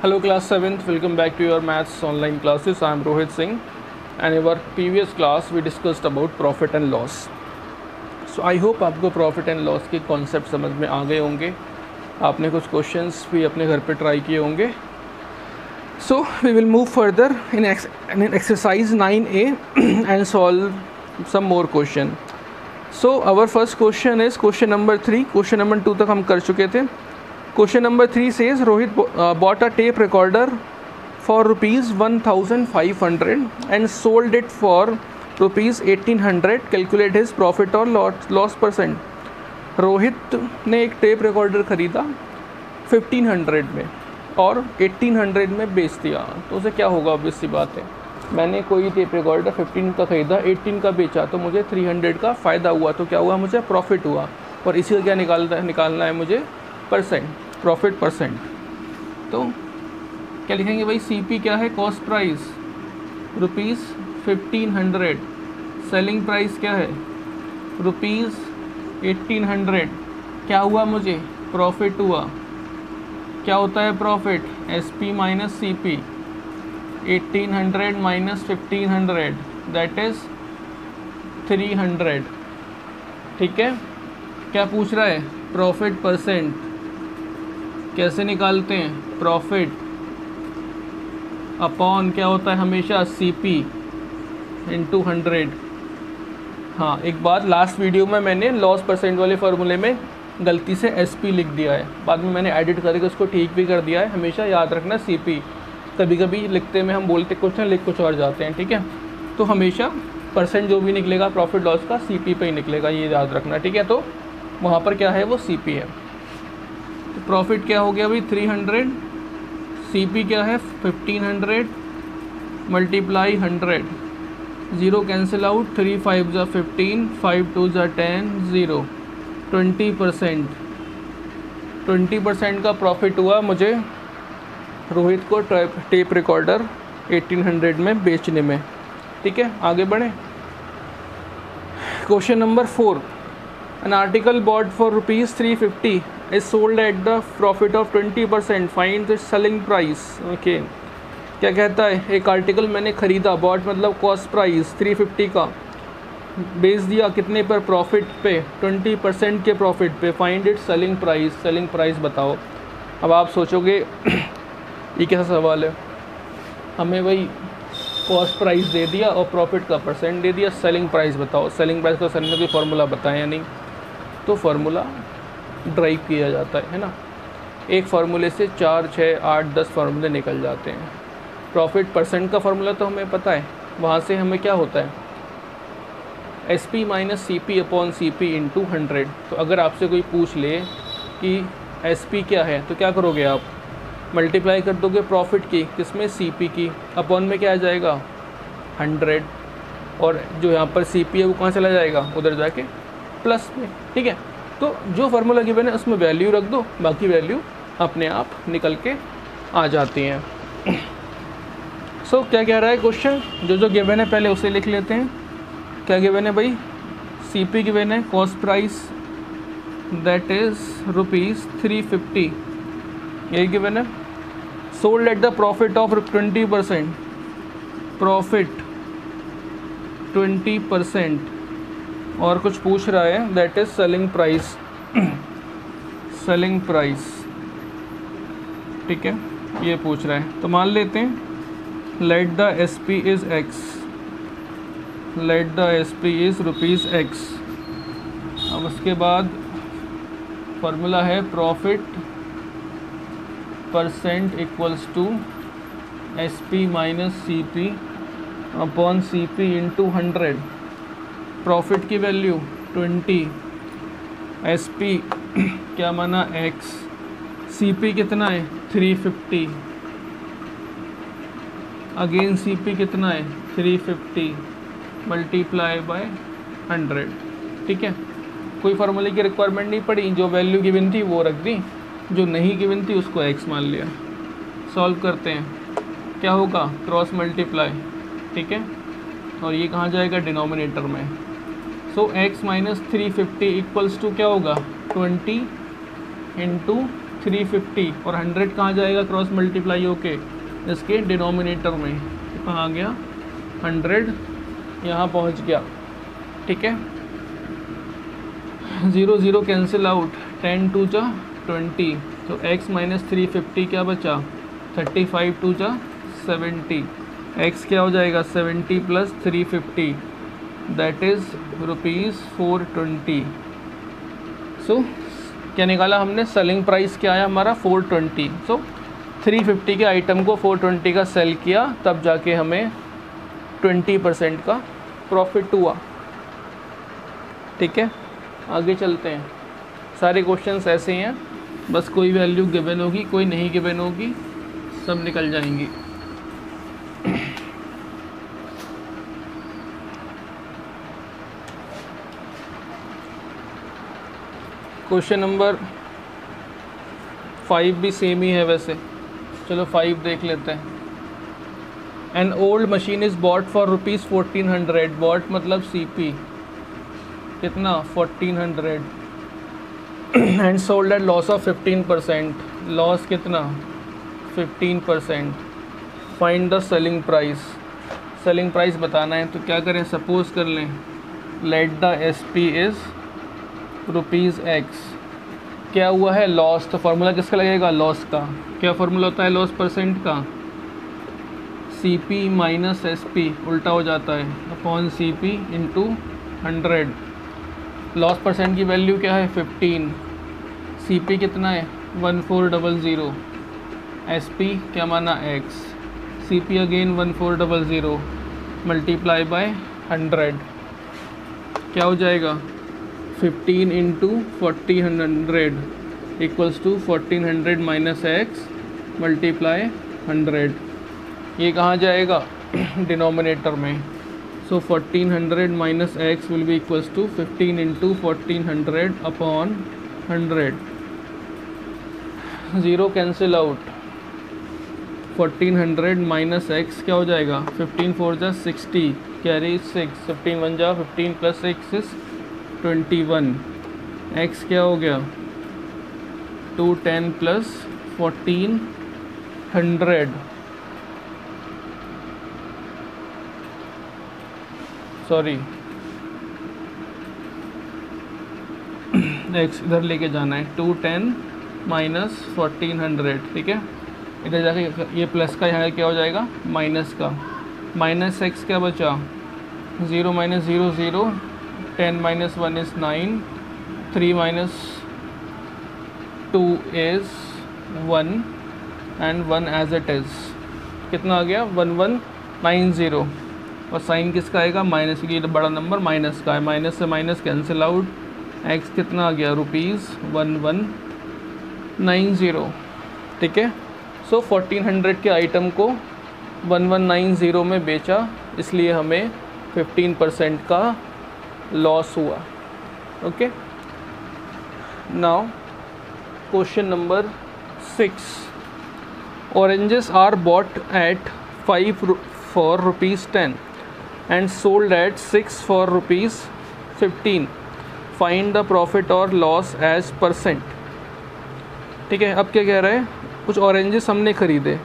Hello class 7th, welcome back to your maths online classes. I am Rohit Singh and in our previous class we discussed about profit and loss. So I hope आपको profit and loss के concept समझ में आ गए होंगे. आपने कुछ questions भी अपने घर पे try किए होंगे. So we will move further in exercise 9A and solve some more question. So our first question is question number 3. Question number 2 तक हम कर चुके थे. Question number 3 says Rohit bought a tape recorder for rupees 1500 and sold it for rupees 1800. Calculate his profit or loss percent. Rohit ने एक tape recorder ख़रीदा 1500 में और 1800 में बेच दिया, तो उसे क्या होगा? ऑब्वियस सी बात है, मैंने कोई टेप रिकॉर्डर 15 का ख़रीदा, 18 का बेचा, तो मुझे 300 का फ़ायदा हुआ, तो क्या हुआ? मुझे प्रॉफिट हुआ. और इसी का क्या निकालना है मुझे? Percent, profit percent. तो क्या लिखेंगे भाई? CP क्या है? Cost price rupees 1500, selling price क्या है? रुपीज़ 1800. क्या हुआ? मुझे प्रॉफिट हुआ. क्या होता है profit? SP minus CP. 1800 minus 1500 that is 300. ठीक है. क्या पूछ रहा है? Profit percent. कैसे निकालते हैं? प्रॉफिट अपॉन क्या होता है हमेशा? CP into 100. हाँ, एक बात, लास्ट वीडियो में मैंने लॉस परसेंट वाले फार्मूले में गलती से SP लिख दिया है, बाद में मैंने एडिट करके उसको ठीक भी कर दिया है. हमेशा याद रखना CP. कभी कभी लिखते में हम बोलते कुछ ना लिख कुछ और जाते हैं. ठीक है, तो हमेशा परसेंट जो भी निकलेगा प्रॉफिट लॉस का CP पे ही निकलेगा, ये याद रखना. ठीक है, तो वहाँ पर क्या है? वो CP है. तो प्रॉफिट क्या हो गया भाई? 300. CP क्या है? 1500 मल्टीप्लाई 100. 0 cancel out. 3 5 ज़ा 15, 5 2 ज़ा 10, 0. 20%. 20% का प्रॉफिट हुआ मुझे रोहित को टेप रिकॉर्डर 1800 में बेचने में. ठीक है, आगे बढ़ें. Question number 4. An article bought for rupees 350 is sold at the profit of 20%. Find the selling price. Okay. क्या कहता है? एक आर्टिकल मैंने ख़रीदा, बॉट मतलब कॉस्ट प्राइस 350 का, बेच दिया कितने पर? प्रॉफिट पे, 20% के प्रॉफिट पे. Find it selling price. Selling price बताओ. अब आप सोचोगे ये कैसा सवाल है? हमें वही कॉस्ट प्राइस दे दिया और प्रॉफिट का परसेंट दे दिया, सेलिंग प्राइस बताओ. सेलिंग प्राइस का सर ने कोई फार्मूला बताया नहीं, तो फार्मूला ड्राइव किया जाता है ना. एक फार्मूले से 4 6 8 10 फार्मूले निकल जाते हैं. प्रॉफिट परसेंट का फार्मूला तो हमें पता है, वहाँ से हमें क्या होता है? SP minus CP upon CP into 100. तो अगर आपसे कोई पूछ ले कि SP क्या है, तो क्या करोगे आप? मल्टीप्लाई कर दोगे प्रॉफिट की, किसमें? CP की. अपॉन में क्या आ जाएगा? 100. और जो यहाँ पर CP है वो कहाँ चला जाएगा? उधर जाके प्लस में. ठीक है, तो जो फार्मूला गिवन है उसमें वैल्यू रख दो, बाकी वैल्यू अपने आप निकल के आ जाती हैं. सो क्या कह रहा है क्वेश्चन? जो गिवन है पहले उसे लिख लेते हैं. क्या गिवन है भाई? CP गिवन है, cost price that is rupees 350, यही गिवन है. Sold at the profit of 20%. Profit 20%. और कुछ पूछ रहा है that is selling price. Selling price. ठीक है, ये पूछ रहा है, तो मान लेते हैं let the SP is X. Let the SP is rupees X. अब उसके बाद फार्मूला है profit percent equals to SP minus CP upon CP into 100. Profit की वैल्यू 20, SP क्या माना? X. CP कितना है? 350. अगेन CP कितना है? 350 मल्टीप्लाई बाय 100. ठीक है, कोई फार्मूले की रिक्वायरमेंट नहीं पड़ी, जो वैल्यू गिवन थी वो रख दी, जो नहीं गिवन थी उसको X मान लिया. सॉल्व करते हैं, क्या होगा? Cross multiply. ठीक है, और ये कहाँ जाएगा? डिनोमिनेटर में. सो X माइनस 350 इक्वल्स टू क्या होगा? 20 इंटू 350 और 100 कहाँ जाएगा क्रॉस मल्टीप्लाई होके इसके डिनोमिनेटर में, तो कहाँ आ गया 100 यहाँ पहुँच गया। ठीक है, 0 0 कैंसिल आउट, 10 2 जा 20, तो x माइनस 350 क्या बचा 35 2 जा 70, x क्या हो जाएगा 70 प्लस 350 दैट इज़ ₹420। सो क्या निकाला हमने, सेलिंग प्राइस क्या आया हमारा 420। सो 350 के आइटम को 420 का सेल किया, तब जाके हमें 20% का प्रॉफिट हुआ। ठीक है, आगे चलते हैं। सारे क्वेश्चंस ऐसे हैं, बस कोई वैल्यू गिवन होगी कोई नहीं गिवन होगी, सब निकल जाएंगी। क्वेश्चन नंबर 5 भी सेम ही है वैसे, चलो 5 देख लेते हैं। An old machine is bought for ₹1400, bought मतलब CP कितना 1400 and sold at loss of 15%, loss कितना 15%। Find the selling price, selling price बताना है तो क्या करें, सपोज कर लें let the SP is ₹X, क्या हुआ है लॉस, तो फार्मूला किसका लगेगा लॉस का, क्या फार्मूला होता है लॉस परसेंट का, CP माइनस SP उल्टा हो जाता है upon CP into 100। Loss percent की वैल्यू क्या है 15, CP कितना है 1400, SP क्या माना X, CP again 1400 multiply by 100, क्या हो जाएगा 15 into 1400 equals to 1400 minus X multiply 100, ये कहाँ जाएगा डिनोमिनेटर में। So 1400 minus X will be equals to 15 into 1400 upon 100, 0 cancel out, 1400 minus X क्या हो जाएगा 15 4 जा 60 कैरी 6, 15 1 जा 15 प्लस 6 इज 21, x क्या हो गया 210 प्लस 1400, सॉरी x इधर लेके जाना है 210 माइनस 1400। ठीक है, इधर जाके ये प्लस का यहाँ क्या हो जाएगा माइनस का, माइनस x क्या बचा 0 minus 0 0, 10 minus 1 is 9, 3 minus 2 is 1 and 1 as it is, कितना आ गया 1190, और साइन किसका आएगा माइनस, ये बड़ा नंबर माइनस का है, माइनस से माइनस कैंसिल आउट, x कितना आ गया ₹1190। ठीक है, सो 1400 के आइटम को 1190 में बेचा, इसलिए हमें 15% का लॉस हुआ। Okay, now question number 6, oranges are bought at 5 for ₹10 and sold at 6 for ₹15, find the profit or loss as %। ठीक है, अब क्या कह रहा है, कुछ ऑरेंजेस हमने ख़रीदे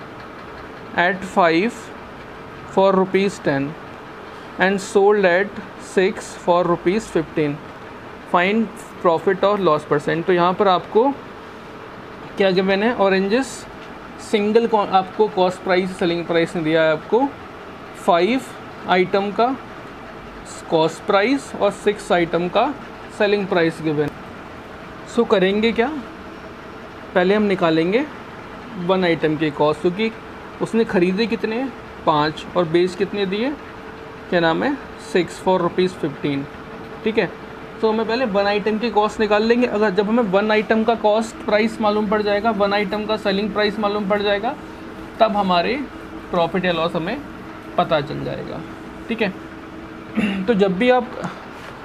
at 5 for ₹10 and sold at 6 for ₹15, find profit और लॉस %। तो यहाँ पर आपको क्या गिवन है, ऑरेंजेस सिंगल आपको कॉस्ट प्राइस सेलिंग प्राइस ने दिया है आपको 5 आइटम का कॉस्ट प्राइस और 6 आइटम का सेलिंग प्राइस गिवन। सो करेंगे क्या, पहले हम निकालेंगे 1 आइटम की कॉस्ट, क्योंकि उसने ख़रीदे कितने 5 और बेच कितने दिए, क्या नाम है 6 for ₹15। ठीक है, तो हमें पहले 1 आइटम की कॉस्ट निकाल लेंगे। अगर जब हमें 1 आइटम का कॉस्ट प्राइस मालूम पड़ जाएगा, 1 आइटम का सेलिंग प्राइस मालूम पड़ जाएगा, तब हमारे प्रॉफिट या लॉस हमें पता चल जाएगा। ठीक है, तो जब भी आप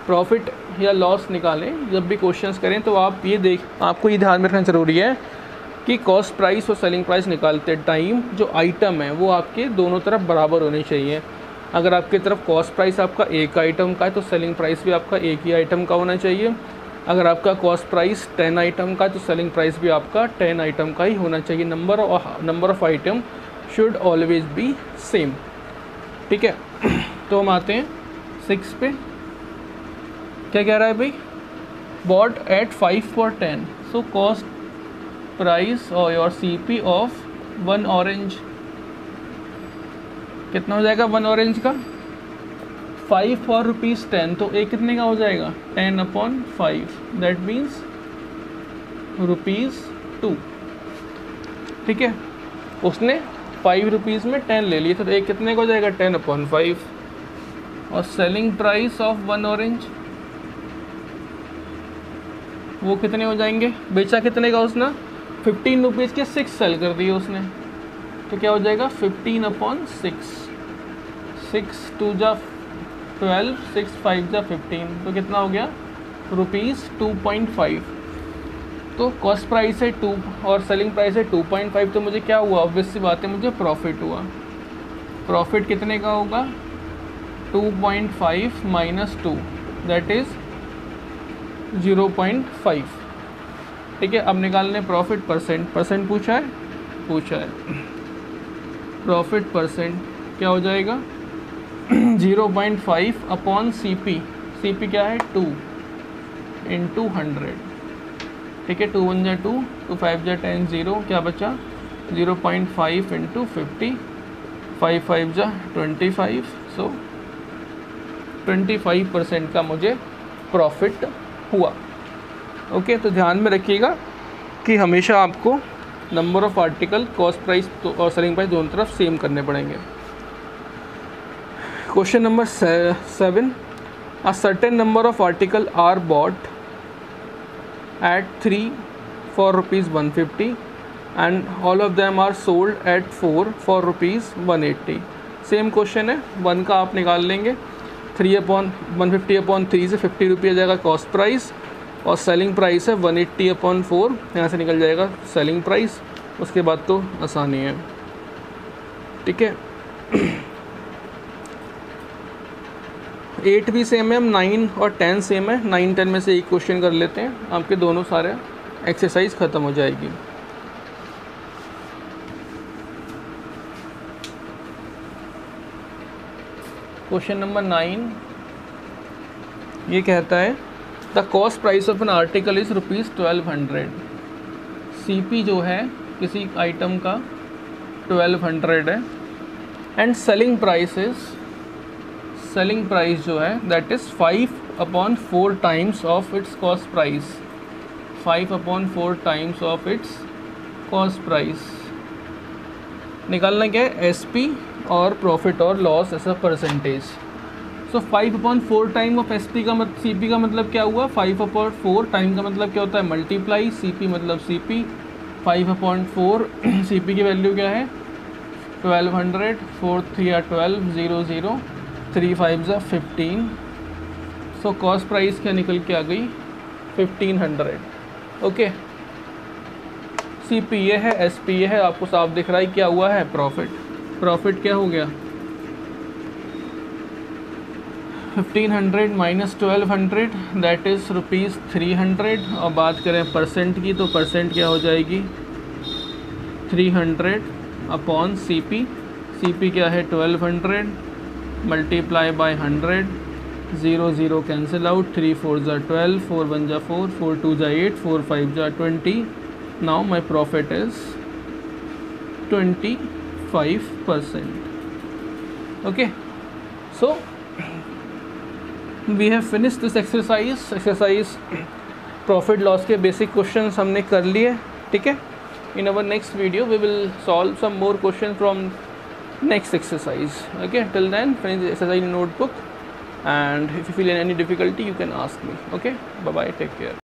प्रॉफिट या लॉस निकालें, जब भी क्वेश्चंस करें, तो आप आपको ये ध्यान में रखना ज़रूरी है कि कॉस्ट प्राइस और सेलिंग प्राइस निकालते टाइम जो आइटम है वो आपके दोनों तरफ बराबर होने चाहिए। अगर आपकी तरफ कॉस्ट प्राइस आपका एक आइटम का है तो सेलिंग प्राइस भी आपका एक ही आइटम का होना चाहिए। अगर आपका कॉस्ट प्राइस 10 आइटम का तो सेलिंग प्राइस भी आपका 10 आइटम का ही होना चाहिए। Number of item should always be same. ठीक है, तो हम आते हैं 6 पे। क्या कह रहा है भाई, bot at 5 for 10, so cost price और योर CP ऑफ 1 ऑरेंज कितना हो जाएगा 1 ऑरेंज का 5 for ₹10, तो एक कितने का हो जाएगा 10/5, दैट मीन्स ₹2। ठीक है, उसने 5 रुपीज़ में 10 ले लिए, तो एक कितने का हो जाएगा 10/5। और सेलिंग प्राइस ऑफ 1 ऑरेंज वो कितने हो जाएंगे, बेचा कितने का उसने 15 रुपीज़ के 6 सेल कर दिए उसने, तो क्या हो जाएगा 15/6, 6 2 जा 12, 6 5 जा 15, तो कितना हो गया ₹2.5। तो कॉस्ट प्राइस है 2 और सेलिंग प्राइस है 2.5, तो मुझे क्या हुआ, ऑब्वियस सी बात है मुझे प्रॉफिट हुआ। प्रॉफिट कितने का होगा 2.5 माइनस 2, दैट इज़ 0.5। ठीक है, अब निकालने प्रॉफिट परसेंट पूछा है प्रॉफिट परसेंट क्या हो जाएगा 0.5/CP। CP क्या है 2 × 100। ठीक है, 2 1 जा 2, 2 5 जा 10, 0 क्या बचा 0.5 × 50, 5 5 जा 25, सो 25% का मुझे प्रॉफिट हुआ। ओके, तो ध्यान में रखिएगा कि हमेशा आपको number of article, cost price और सेलिंग प्राइस दोनों तरफ सेम करने पड़ेंगे। Question number 7, a certain number of article are bought at 3 for ₹150 and all of them are sold at 4 for ₹180। Same question है, 1 का आप निकाल लेंगे 150/3 से 50 रुपये आ जाएगा कॉस्ट प्राइस, और सेलिंग प्राइस है 180/4, यहाँ से निकल जाएगा सेलिंग प्राइस। उसके बाद तो आसानी है। ठीक है, 8 भी सेम है, हम 9 और 10 सेम है, 9 10 में से एक क्वेश्चन कर लेते हैं, आपके दोनों सारे एक्सरसाइज ख़त्म हो जाएगी। क्वेश्चन नंबर 9 ये कहता है the cost price of an article is ₹1200। CP जो है किसी आइटम का 1200 है, एंड सेलिंग प्राइस जो है that is 5/4 times of its cost price, 5/4 times of its cost price. निकालना क्या है SP और प्रॉफिट और loss as a percentage. So 5/4 time of SP का CP का मतलब क्या हुआ, 5/4 टाइम का मतलब क्या होता है मल्टीप्लाई, CP मतलब CP, 5/4 CP की वैल्यू क्या है 1200, 4 3 12, 0 0, 3 5 15, सो कॉस्ट प्राइस क्या निकल के आ गई 1500। ओके, CP ये है, SP ये है, आपको साफ दिख रहा है क्या हुआ है प्रॉफिट क्या हो गया 1500 माइनस 1200, दैट इज़ ₹300। और बात करें परसेंट की, तो परसेंट क्या हो जाएगी 300/CP। CP क्या है 1200 मल्टीप्लाई बाय 100, 0 0 कैंसिल आउट, 3 4 जा 12, 4 1 जा 4, 4 2 जा 8, 4 5 जा 20। Now my profit is 25%। Okay, so we have finish this exercise profit loss के बेसिक क्वेश्चंस हमने कर लिए। ठीक है, in our next video we will solve some more question from next exercise. Okay, till then finish the exercise notebook, and if you feel any difficulty you can ask me. Okay, bye bye, take care.